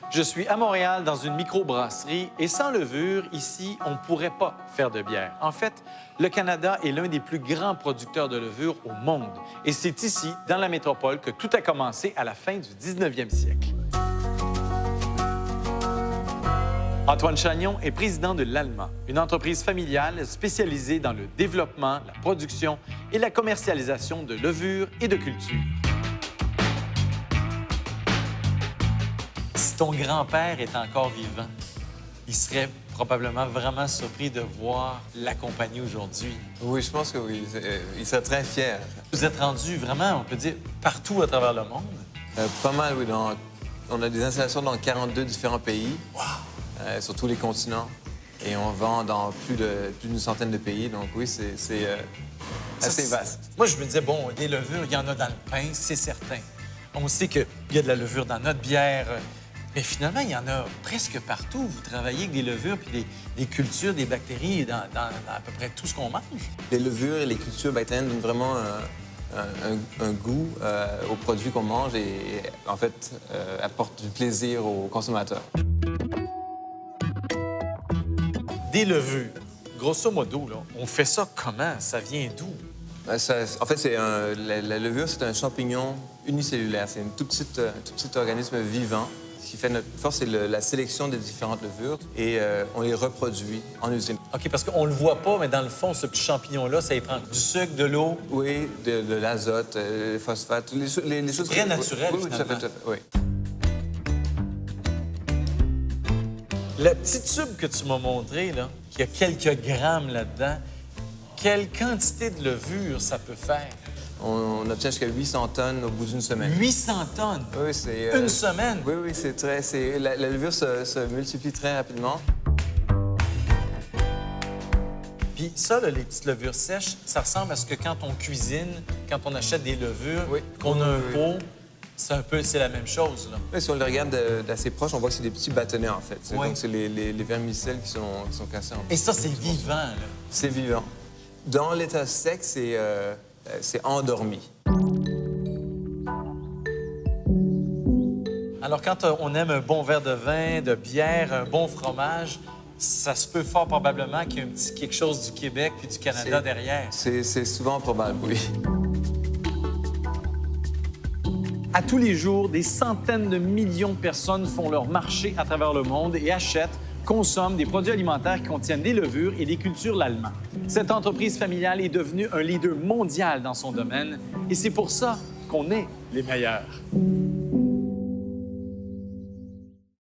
Je suis à Montréal dans une microbrasserie et sans levure, ici, on ne pourrait pas faire de bière. En fait, le Canada est l'un des plus grands producteurs de levure au monde. Et c'est ici, dans la métropole, que tout a commencé à la fin du 19e siècle. Antoine Chagnon est président de l'Allemand, une entreprise familiale spécialisée dans le développement, la production et la commercialisation de levure et de culture. Si ton grand-père est encore vivant, il serait probablement vraiment surpris de voir la compagnie aujourd'hui. Oui, je pense que oui. Il serait très fier. Vous êtes rendu vraiment, on peut dire, partout à travers le monde. Pas mal, oui. On a des installations dans 42 différents pays, Wow! sur tous les continents. Et on vend dans plus d'une centaine de pays. Donc oui, c'est assez vaste. Moi, je me disais, bon, des levures, il y en a dans le pain, c'est certain. On sait qu'il y a de la levure dans notre bière. Mais finalement, il y en a presque partout. Vous travaillez avec des levures puis des cultures, des bactéries dans à peu près tout ce qu'on mange. Les levures et les cultures bactériennes donnent vraiment un goût aux produits qu'on mange et en fait, apportent du plaisir aux consommateurs. Des levures. Grosso modo, là, on fait ça comment? Ça vient d'où? En fait, la levure, c'est un champignon unicellulaire. C'est un tout petit organisme vivant. Ce qui fait notre force, c'est la sélection des différentes levures et on les reproduit en usine. OK, parce qu'on le voit pas, mais dans le fond, ce petit champignon-là, ça y prend du sucre, de l'eau. Oui, de l'azote, les phosphates, les choses... Très naturel, oui, finalement. tout à fait, oui. Le petit tube que tu m'as montré, là, qui a quelques grammes là-dedans, quelle quantité de levure ça peut faire? On obtient jusqu'à 800 tonnes au bout d'une semaine. 800 tonnes? Oui, c'est... Une semaine? Oui, oui, c'est très... La levure se multiplie très rapidement. Puis ça, là, les petites levures sèches, ça ressemble à ce que quand on cuisine, quand on achète des levures, Oui. qu'on a un Oui, oui. pot, c'est la même chose, là. Oui, si on le regarde d'assez proche, on voit que c'est des petits bâtonnets, en fait. Oui. Donc, c'est les vermicelles qui sont cassés en Et ça, c'est vivant, là. C'est vivant. Dans l'état sec, c'est endormi. Alors, quand on aime un bon verre de vin, de bière, un bon fromage, ça se peut fort probablement qu'il y ait un petit quelque chose du Québec puis du Canada derrière. C'est souvent probable, oui. À tous les jours, des centaines de millions de personnes font leur marché à travers le monde et achètent, consomment des produits alimentaires qui contiennent des levures et des cultures l'allemand. Cette entreprise familiale est devenue un leader mondial dans son domaine et c'est pour ça qu'on est les meilleurs.